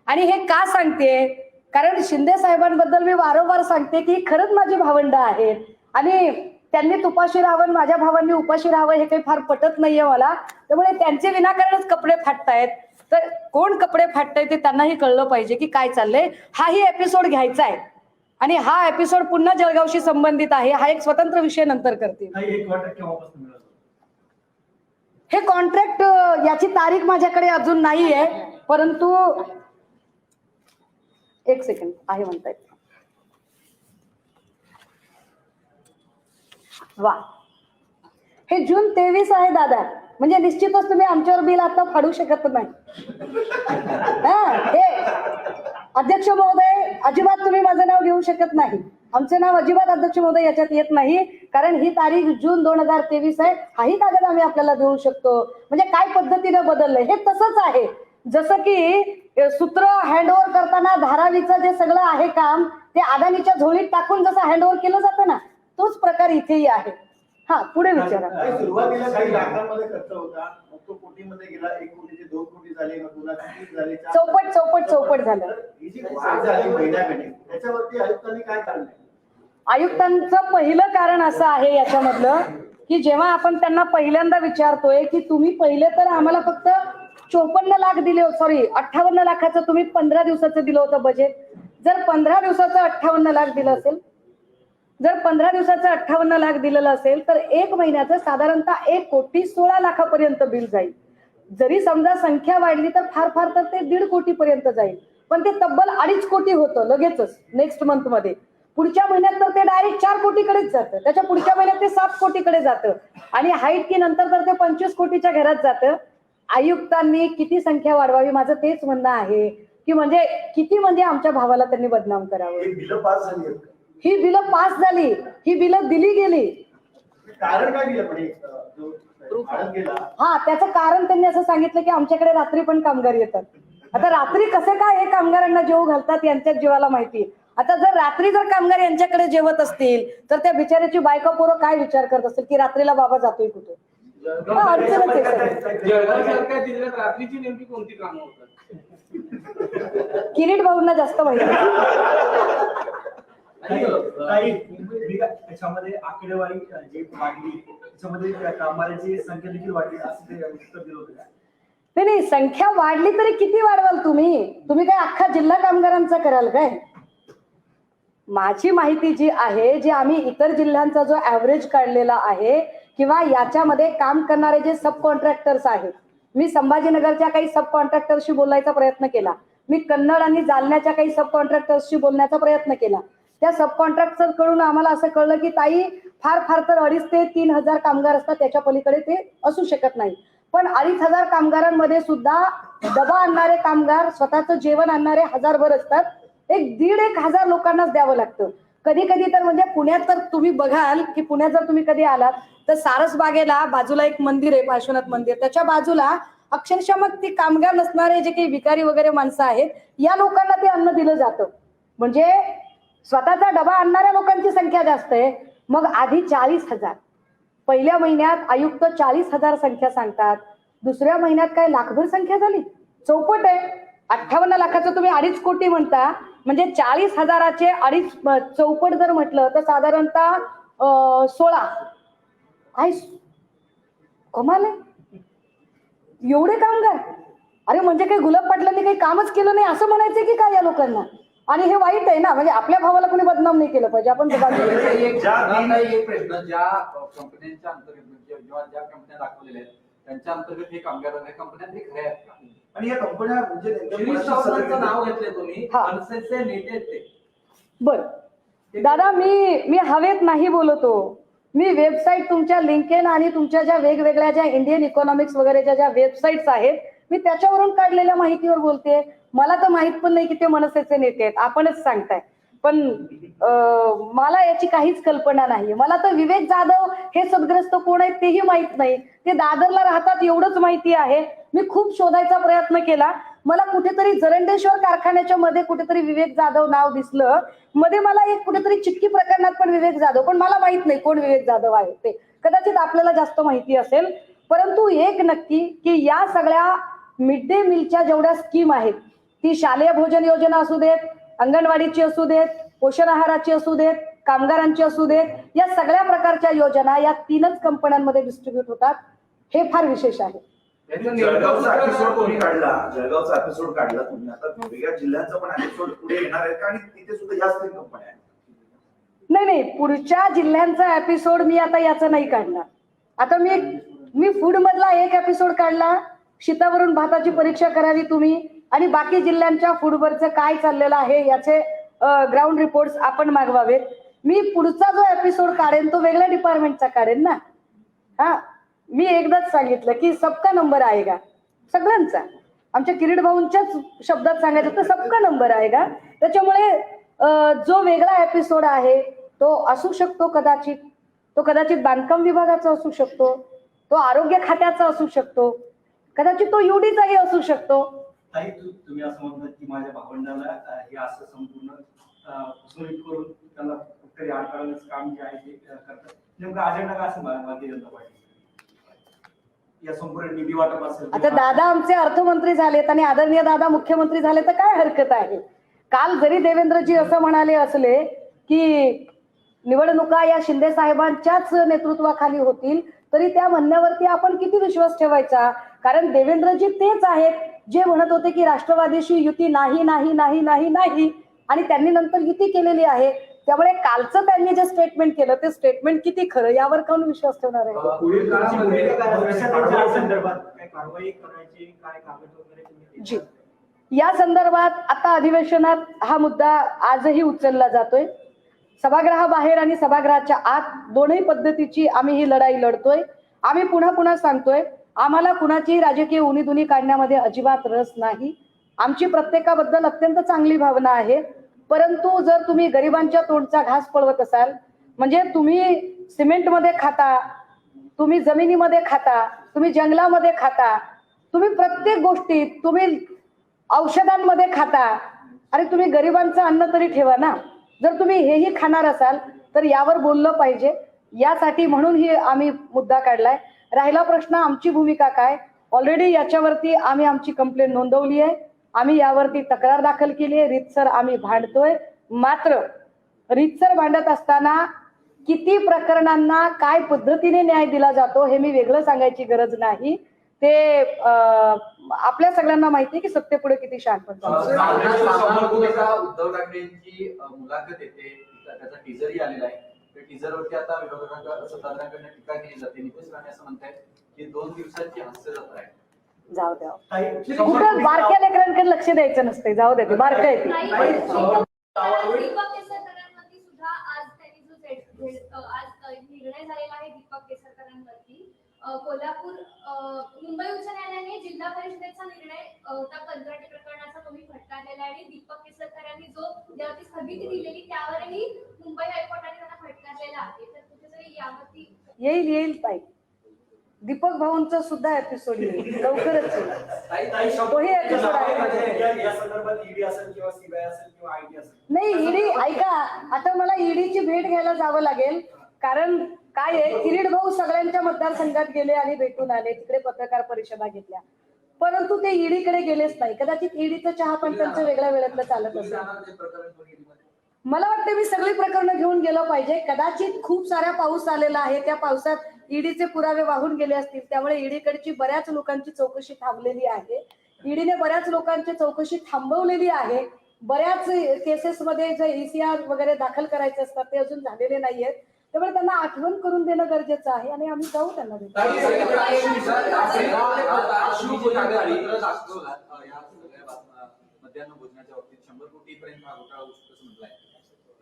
आणि हे का सांगते, कारण शिंदे साहेबांबद्दल मी वारंवार सांगते की खरंच माझी भावंड आहेत आणि त्यांनी तुपाशी राहावं, माझ्या भावांनी उपाशी राहावं हे काही फार पटत नाहीये मला. त्यामुळे त्यांचे विनाकारणच कपडे फाटतायत, तर कोण कपडे फाटतायत ते त्यांनाही कळलं पाहिजे की काय चाललंय. हाही एपिसोड घ्यायचा आहे आणि हा एपिसोड पुन्हा जळगावशी संबंधित आहे, हा एक स्वतंत्र विषय नंतर करते. हे कॉन्ट्रॅक्ट याची तारीख माझ्याकडे अजून नाही आहे, परंतु 1 सेकंड आहे म्हणतायत. वा, हे जून 23 आहे दादा, म्हणजे निश्चितच तुम्ही आमच्यावर बिल आता फाडू शकत नाही. हे अध्यक्ष महोदय अजिबात तुम्ही माझं नाव घेऊ शकत नाही, आमचं नाव अजिबात अध्यक्ष महोदय याच्यात येत नाही, कारण ही तारीख जून 2023 आहे. हाही कागद आम्ही आपल्याला देऊ शकतो. म्हणजे काय पद्धतीने बदललंय हे तसंच आहे, जसं की सूत्र हँडओव्हर करताना धारावीचं जे सगळं आहे काम ते अदानीच्या झोळीत टाकून जसं हँडओव्हर केलं जातं ना, तोच प्रकार इथेही आहे. हा पुढे विचारा. आणि सुरुवातीला काही लाखांमध्ये खर्च होता, मग तो कोटीमध्ये गेला, 1 कोटीचे 2 कोटी झाले, मग पुन्हा 30 झाले, 4 चौपट झालं. तर ही जी वाढ झाली महिन्याकडे, त्याच्यावरती आयुक्तांनी काय कारण आहे? आयुक्तांचं पहिलं कारण असं आहे याच्यामधलं की जेव्हा आपण त्यांना पहिल्यांदा विचारतोय की तुम्ही पहिले तर आम्हाला फक्त 54 लाख दिले, 58 लाखाचं तुम्ही 15 दिवसाचं दिलं होतं बजेट. जर 15 दिवसाचं 58 लाख दिलं असेल, जर 15 दिवसाचं 58 लाख दिलेलं असेल तर 1 महिन्याचं साधारणतः 1,16,00,000 बिल जाईल. जरी समजा संख्या वाढली तर फार तर ते 1.5 कोटीपर्यंत जाईल, पण ते तब्बल 2.5 कोटी होतं लगेचच नेक्स्ट मंथ मध्ये. पुढच्या महिन्यात तर ते डायरेक्ट 4 कोटीकडेच जातं, त्याच्या पुढच्या महिन्यात ते 7 कोटीकडे जातं आणि हाईट की नंतर तर ते 25 कोटीच्या घरात जातं. आयुक्तांनी किती संख्या वाढवावी, माझं तेच म्हणणं आहे की म्हणजे किती म्हणजे आमच्या भावाला त्यांनी बदनाम करावं. ही बिलं पास झाली आहेत का? ही बिलं पास झाली, ही बिलं दिली गेली. कारण काय दिलं पण जो वाढत गेला? हा, त्याचं कारण त्यांनी असं सांगितलं की आमच्याकडे रात्री पण कामगार येतात. आता रात्री कसे काय हे कामगारांना जेव घालतात यांच्या जीवाला माहिती. आता जर रात्री जर कामगार यांच्याकडे जेवत असतील तर त्या बिचाऱ्याची बायका पोरं काय विचार करत असतील की रात्रीला बाबा जातोय कुठे. अडचणच आहे सगळी. जळगावसारख्या जिल्ह्यात रात्रीची नेमकी कोणती कामं होतात? किरीट भाऊंना जास्त माहिती. त्याच्यामध्ये आकडेवारी जी वाढली त्याच्यामध्ये कामगारांची संख्या देखील वाढली असं ते उत्तर दिलं होतं का? नाही, संख्या वाढली तरी किती वाढवाल तुम्ही काय अख्खा जिल्हा कामगारांचा कराल काय? माझी माहिती जी आहे, जी आम्ही इतर जिल्ह्यांचा जो ऍव्हरेज काढलेला आहे किंवा याच्यामध्ये काम करणारे जे सब कॉन्ट्रॅक्टर्स आहेत, मी संभाजीनगरच्या काही सब कॉन्ट्रॅक्टर्सशी बोलायचा प्रयत्न केला, मी कन्नड आणि जालन्याच्या काही सब कॉन्ट्रॅक्टर्सशी बोलण्याचा प्रयत्न केला. त्या सब कॉन्ट्रॅक्टर कडून आम्हाला असं कळलं की ताई फार तर 2,500 ते 3,000 कामगार असतात, त्याच्या पलीकडे ते असू शकत नाही. पण 2,500 कामगारांमध्ये सुद्धा डबा आणणारे कामगार, स्वतःचं जेवण आणणारे 1000 असतात. 1,500 लोकांनाच द्यावं लागतं. कधी तर म्हणजे पुण्यात तर तुम्ही बघाल की पुण्यात जर तुम्ही कधी आलात तर सारसबागेला बाजूला एक मंदिर आहे, पार्श्वनाथ मंदिर, त्याच्या बाजूला अक्षरशः मग ती कामगार नसणारे जे काही भिकारी वगैरे माणसं आहेत या लोकांना ते अन्न दिलं जातं. म्हणजे स्वतःचा डबा आणणाऱ्या लोकांची संख्या जास्त आहे. मग आधी 40,000, पहिल्या महिन्यात आयुक्त 40,000 संख्या सांगतात, दुसऱ्या महिन्यात काय लाखभर संख्या झाली. चौपट आहे. 58 लाखाचं तुम्ही 2.5 कोटी म्हणता, म्हणजे 40,000चे 2.5 चौपट जर म्हटलं तर साधारणतः 16. काय कमाल आहे. एवढे कामगार, अरे म्हणजे काही गुलाब पाटलांनी काही कामच केलं नाही असं म्हणायचंय की काय या लोकांना? आणि हे वाईट आहे ना, म्हणजे आपल्या भावाला कोणी बदनाम नाही केलं पाहिजे. आपण एक प्रश्न, ज्या कंपन्यांच्या अंतर्गत जेव्हा ज्या कंपन्या दाखवलेल्या आहेत त्यांच्या अंतर्गत हे कामगार कंपन्या ते खऱ्या आहेत का? आणि या कंपन्या म्हणजे शिरीष चव्हाणांचं नाव घेतलंय तुम्ही, मनसेचे नेते आहेत ते. बर दादा, मी हवेत नाही बोलतो. मी वेबसाईट तुमच्या लिंकेन आणि तुमच्या ज्या वेगवेगळ्या ज्या इंडियन इकॉनॉमिक्स वगैरेच्या ज्या वेबसाईट्स आहेत मी त्याच्यावरून काढलेल्या माहितीवर बोलते. मला तर माहित पण नाही की ते मनसेचे नेते आहेत, आपणच सांगताय. पण मला याची काहीच कल्पना नाही. मला तर विवेक जाधव हे सदग्रस्त कोण आहेत तेही माहित नाही. ते दादरला राहतात एवढंच माहिती आहे. मी खूप शोधायचा प्रयत्न केला. मला कुठेतरी जरंडेश्वर कारखान्याच्या मध्ये कुठेतरी विवेक जाधव नाव दिसलं. मध्ये मला एक कुठेतरी चिक्की प्रकरणात पण विवेक जाधव, पण मला माहित नाही कोण विवेक जाधव आहे ते. कदाचित आपल्याला जास्त माहिती असेल. परंतु एक नक्की की या सगळ्या मिड डे मीलच्या जेवढ्या स्कीम आहेत, ती शालेय भोजन योजना असू देत, अंगणवाडीची असू देत, पोषण आहाराची असू देत, कामगारांची असू देत, या सगळ्या प्रकारच्या योजना या 3च कंपन्यांमध्ये डिस्ट्रीब्यूट होतात. हे फार विशेष आहे. जळगावचा एपिसोड तुम्ही काढला तुम्ही, आता वेगळ्या जिल्ह्यांचा पण एपिसोड पुढे येणार आहे का? आणि तिथे सुद्धा ह्याच 3 कंपन्या आहेत? नाही, पुढच्या जिल्ह्यांचा एपिसोड मी आता याचा नाही काढणार. आता मी फूड मधला एक एपिसोड काढला, शीतावरून भाताची परीक्षा करावी तुम्ही, आणि बाकी जिल्ह्यांच्या फूडवरचं काय चाललेलं आहे याचे ग्राउंड रिपोर्ट्स आपण मागवावेत. मी पुढचा जो एपिसोड काढेन तो वेगळ्या डिपार्टमेंटचा काढेन ना. हा, मी एकदाच सांगितलं की सबका नंबर आएगा, सगळ्यांचा. आमच्या किरीट भाऊंच्याच शब्दात सांगायचं तर सबका नंबर आएगा. त्याच्यामुळे जो वेगळा एपिसोड आहे तो असू शकतो, कदाचित बांधकाम विभागाचा असू शकतो, तो आरोग्य खात्याचा असू शकतो, कदाचित तो युडीचाही असू शकतो. ताई, तुम्ही असं म्हणतात की माझ्या भावंडाला हे असं संपूर्ण सुरळीत करून त्याला कुठेतरी अडथळण्याचं काम जे आहे ते करतात. नेमका अजेंडा काय असेल भारतीय जनता पार्टी या संपूर्ण निधी वाटप असेल आता दादा आमचे अर्थमंत्री झालेत आणि आदरणीय दादा मुख्यमंत्री झाले तर काय हरकत आहे. काल जरी देवेंद्रजी असं म्हणाले असले की निवडणुका या शिंदे साहेबांच्याच नेतृत्वाखाली होतील, तरी त्या म्हणण्यावरती आपण किती विश्वास ठेवायचा. कारण देवेंद्रजी तेच आहेत जे म्हणत होते की राष्ट्रवादीशी युती नाही नाही नाही नाही नाही, आणि त्यांनी नंतर युती केलेली आहे. त्यामुळे कालचं त्यांनी जे स्टेटमेंट केलं ते स्टेटमेंट किती खरं यावर कोण विश्वास ठेवणार आहे. पुढील काळामध्ये भविष्यात संदर्भात काय कारवाई करायची, काय कागद वगैरे तुम्ही जी, या संदर्भात आता अधिवेशनात हा मुद्दा आजही उचलला जातोय. सभागृहाबाहेर आणि सभागृहाच्या आत दोन्ही पद्धतीची आम्ही ही लढाई लढतोय. आम्ही पुन्हा पुन्हा सांगतोय, आम्हाला कुणाची राजकीय उणीधुनी काढण्यामध्ये अजिबात रस नाही. आमची प्रत्येकाबद्दल अत्यंत चांगली भावना आहे. परंतु जर तुम्ही गरिबांच्या तोंडचा घास पळवत असाल, म्हणजे तुम्ही सिमेंटमध्ये खाता, तुम्ही जमिनीमध्ये खाता, तुम्ही जंगलामध्ये खाता, तुम्ही प्रत्येक गोष्टीत तुम्ही औषधांमध्ये खाता, अरे तुम्ही गरिबांचं अन्न तरी ठेवा ना. जर तुम्ही हेही खाणार असाल तर यावर बोललं पाहिजे. यासाठी म्हणून ही आम्ही मुद्दा काढलाय. राहिला प्रश्न आमची भूमिका काय, ऑलरेडी याच्यावरती आम्ही आमची कंप्लेंट नोंदवली आहे. आम्ही यावरती तक्रार दाखल केली आहे. रीतसर आम्ही भांडतोय. मात्र रीतसर भांडत असताना किती प्रकरणांना काय पद्धतीने न्याय दिला जातो हे मी वेगळं सांगायची गरज नाही. ते आपल्या सगळ्यांना माहिती आहे की सत्तेपुढे किती शहाणपण चालतं. उद्धव ठाकरेंची मुलाखत येते, त्याचा टीजरही आलेला आहे. त्या टीजरवरती आता विरोधकांकडून सत्ताधाऱ्यांकडून टीका केली जाते. नितीश राणे असं म्हणतायत की 2 दिवसांची हास्य जत्रा आहे. जाऊ द्या, कुठं बारक्या लेकरांकडे लक्ष द्यायचं नसते. जाऊ दे, ते बारक्या येते. दीपक केसरकरांवरती सुद्धा आज त्यांनी जो आज निर्णय झालेला आहे दीपक केसरकरांवरती, कोल्हापूर मुंबई उच्च न्यायालयाने जिल्हा परिषदेचा निर्णय त्या कंत्राटी प्रकरणाचा तुम्ही फटकारलेला आहे आणि दीपक केसरकरांनी जो ज्यावरती स्थगिती दिलेली त्यावरही मुंबई हायकोर्टाने त्यांना फटकारलेला आहे. तर कुठेतरी यावरती येईल ताई. दीपक भाऊंचा सुद्धा एपिसोड येईल लवकरच येईल. तोही एपिसोड आहे. या संदर्भात ईडी असेल किंवा सीबीआय असेल किंवा आयटी असेल. नाही, ईडी ऐका, आता मला ईडीची भेट घ्यायला जावं लागेल. कारण काय आहे, किरीट भाऊ सगळ्यांच्या मतदारसंघात गेले आणि भेटून आले, तिकडे पत्रकार परिषदा घेतल्या, परंतु ते ईडीकडे गेलेच नाही. कदाचित ईडीचं चहा पण त्यांचं वेगळ्या वेळातलं चालत असेल. मला वाटतं मी सगळी प्रकरणं घेऊन गेलो पाहिजे. कदाचित खूप साऱ्या पाऊस आलेला आहे, त्या पावसात ईडीचे पुरावे वाहून गेले असतील. त्यामुळे ईडीकडची बऱ्याच लोकांची चौकशी थांबलेली आहे. ईडीने बऱ्याच लोकांची चौकशी थांबवलेली आहे. बऱ्याच केसेसमध्ये जे ECR वगैरे दाखल करायचे असतात ते अजून झालेले नाहीयेत. त्यामुळे त्यांना आठवण करून देणं गरजेचं आहे आणि आम्ही जाऊ त्यांना भेटू. मध्यान्ह भोजनाच्या बाबतीत 100 कोटीपर्यंत हा घोटाळा होऊ शकतो असं म्हटलंय.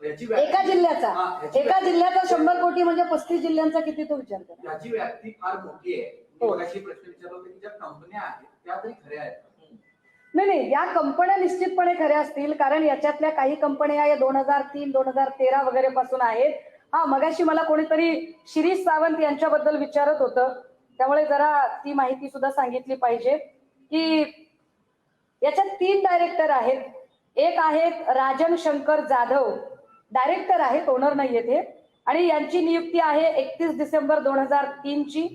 एका जिल्ह्याचा 100 कोटी म्हणजे 35 जिल्ह्यांचा किती तो विचार करा. याची व्याप्ती फार मोठी आहे. मगाशी प्रश्न विचारला होता की ज्या कंपन्या आहेत त्या तरी खऱ्या आहेत. नाही, या कंपन्या निश्चितपणे खऱ्या असतील. कारण याच्यातल्या काही कंपन्या या 2003, 2013 वगैरे पासून आहेत. हा, मगाशी मला कोणीतरी शिरीष सावंत यांच्याबद्दल विचारत होतं, त्यामुळे जरा ती माहिती सुद्धा सांगितली पाहिजे की याच्यात 3 डायरेक्टर आहेत. एक आहेत राजन शंकर जाधव, डायरेक्टर आहेत, ओनर नाहीये ते, आणि यांची नियुक्ती आहे 31 डिसेंबर 2003 ची.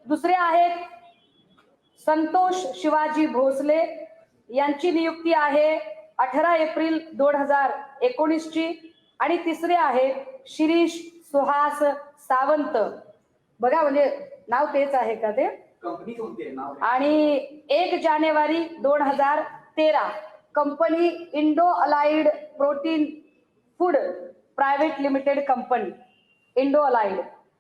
दुसरे आहेत संतोष शिवाजी भोसले, यांची नियुक्ती आहे 18 एप्रिल 2019 ची. आणि तिसरे आहेत शिरीष सुहास सावंत. बघा, म्हणजे नाव तेच आहे का ते? कंपनी कोणती आहे नाव? आणि 1 January 2013 company Indo Allied protein food private limited company, Indo allied.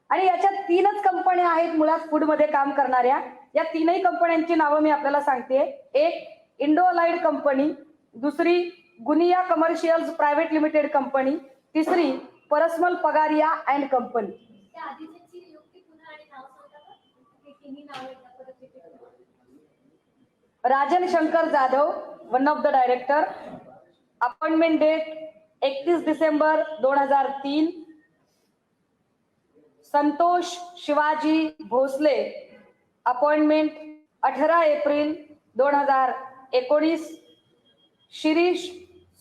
आणि याच्यात 3च कंपन्या आहेत मुळात फूड मध्ये काम करणाऱ्या. या 3ही कंपन्यांची नावं मी आपल्याला सांगते. एक इंडो अलाइड कंपनी, दुसरी गुनिया कमर्शियल्स प्रायव्हेट लिमिटेड कंपनी, तिसरी परस्मल पगारिया अँड कंपनी. त्या आधीची नियुक्ती पुन्हा आणि नाव सांगता का? हे तिन्ही नाव एकदा परत repeat करा. Rajan Shankar Jadhav, one of the director, appointment date 31 December 2003. Santosh Shivaji Bhosale, appointment 18 April 2019. Shirish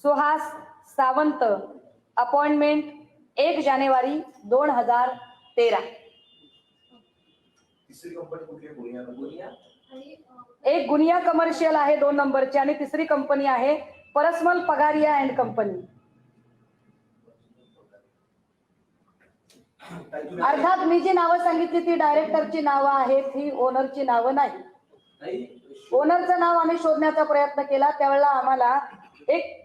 Suhas Sawant, appointment 1 January 2013. 13. तिसरी कंपनी कुठली आहे? गुनिया. आणि एक गुनिया कमर्शियल आहे 2 नंबरची आणि तिसरी कंपनी आहे परस्मल पगारिया अँड कंपनी. अर्थात मी जी नावं सांगितली ती डायरेक्टरची नावं आहेत, ही ओनरची नावं नाही. ओनरचं नाव आम्ही शोधण्याचा प्रयत्न केला, त्यावेळेला आम्हाला एक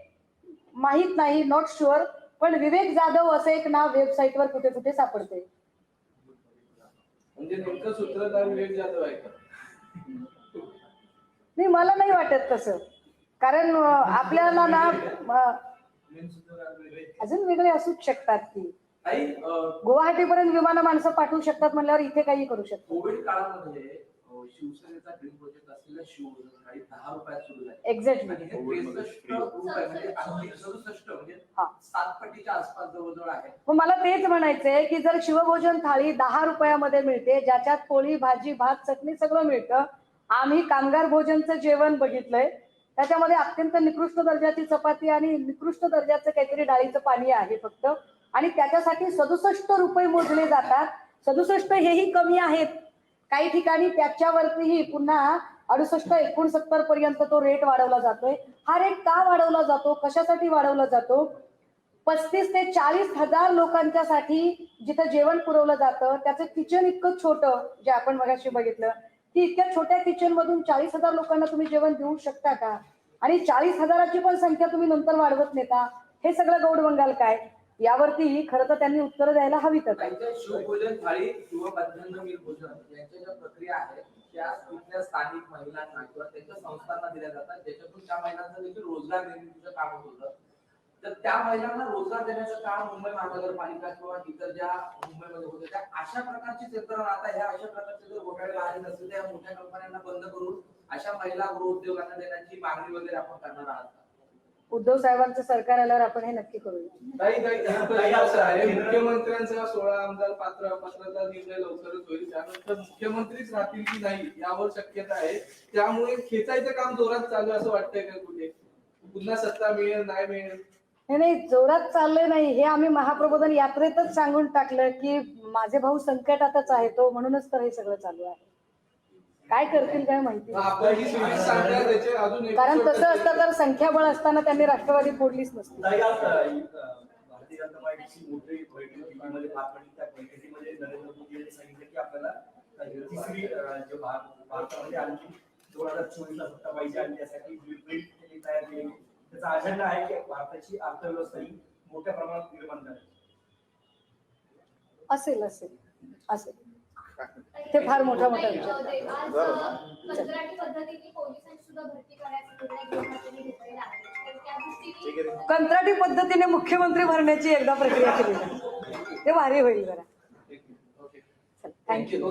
माहित नाही, नॉट शुअर, पण विवेक जाधव असं एक नाव वेबसाईटवर कुठे कुठे सापडते. म्हणजे नेमकं सूत्रधार विवेक जाधव आहे का? नाही, मला नाही वाटत तसं, कारण आपल्याला ना अजून वेगळे असूच शकतात की गुवाहाटीपर्यंत विमानं माणसं पाठवू शकतात म्हणल्यावर इथे काही करू शकतात. कोविड काळामध्ये शिवसेनेचा ड्रीम प्रोजेक्ट असलेला शिवभोजन थाळी 10 रुपयात सुरू झाली. एक्झॅक्टली. आणि हे 63 रुपये म्हणजे अगदी 67 म्हणजे 7 पटीच्या आसपास जवळजवळ आहे. मग मला तेच म्हणायचंय की जर शिवभोजन थाळी 10 रुपयामध्ये मिळते, ज्याच्यात पोळी भाजी भात चटणी सगळं मिळतं. आम्ही कामगार भोजनचं जेवण बघितलंय, त्याच्यामध्ये अत्यंत निकृष्ट दर्जाची चपाती आणि निकृष्ट दर्जाचं काहीतरी डाळीचं पाणी आहे फक्त, आणि त्याच्यासाठी 67 रुपये मोजले जातात. 67 हेही कमी आहेत, काही ठिकाणी त्याच्यावरतीही पुन्हा 68 69 पर्यंत तो रेट वाढवला जातोय. हा रेट का वाढवला जातो, कशासाठी वाढवला जातो? 35 ते 40 हजार लोकांच्यासाठी जिथं जेवण पुरवलं जातं त्याचं किचन इतकं छोटं, जे आपण मगाशी बघितलं की इतक्या छोट्या किचन मधून 40 हजार लोकांना तुम्ही जेवण देऊ शकता का? आणि 40 हजाराची पण संख्या तुम्ही नंतर वाढवत नेता, हे सगळं गौडबंगाल काय? यावरती खरं तर त्यांनी उत्तर द्यायला हवी. तर त्यांच्या शिवभोजन थाळी किंवा मध्यान्ह मील भोजन यांच्या ज्या प्रक्रिया आहेत त्या तिथल्या स्थानिक महिलांना किंवा त्यांच्या संस्थांना दिल्या जातात, ज्याच्यातून त्या महिलांचा देखील रोजगार निर्मितीचं काम होतं. तर त्या महिलांना रोजगार देण्याचं काम मुंबई महानगरपालिका किंवा इतर ज्या मुंबईमध्ये होते त्या अशा प्रकारची यंत्रणा, आता ह्या अशा प्रकारचे जर घोटाळे झाले नसतील तर या मोठ्या कंपन्यांना बंद करून अशा महिला गृहउद्योगांना देण्याची मागणी वगैरे आपण करणार आहात. उद्धव साहेबांचं सरकार आल्यावर आपण हे नक्की करूया. मुख्यमंत्र्यांचा 16 आमदार पात्रता निर्णय लवकरच होईल, त्यानंतर मुख्यमंत्रीच राहतील की नाही यावर शक्यता आहे. त्यामुळे खेचायचं काम जोरात चालू असं वाटतंय का? कुठे पुन्हा सत्ता मिळेल नाही मिळेल? नाही, जोरात चाललंय नाही, हे आम्ही महाप्रबोधन यात्रेतच सांगून टाकलं की माझे भाऊ संकटातच आहे तो, म्हणूनच तर हे सगळं चालू आहे. काय करतील काय माहिती, कारण तसं असतं तर संख्याबळ असताना त्यांनी राष्ट्रवादी फोडलीच नसती. भारतीय जनता पार्टीची मोठी बैठकीमध्ये भाग पडली, त्या बैठकीमध्ये नरेंद्र मोदी यांनी सांगितलं की आपल्याला तिसरी जो भारतामध्ये आणखी 2024ला सत्ता पाहिजे आणि त्यासाठी ब्लूप्रिंट तयार केली. त्याचा अजेंडा आहे की भारताची अर्थव्यवस्था ही मोठ्या प्रमाणात निर्माण करायची. असेल असेल असेल, ते फार मोठा मोठा विचार. आज कंत्राटी पद्धतीने पोलिसांची सुद्धा भरती करायचा निर्णय गृहमंत्र्यांनी घेतलेला आहे. तर त्या दृष्टीने कंत्राटी पद्धतीने मुख्यमंत्री भरण्याची एकदा प्रक्रिया केली ते भारी होईल जरा. ओके. थँक्यू.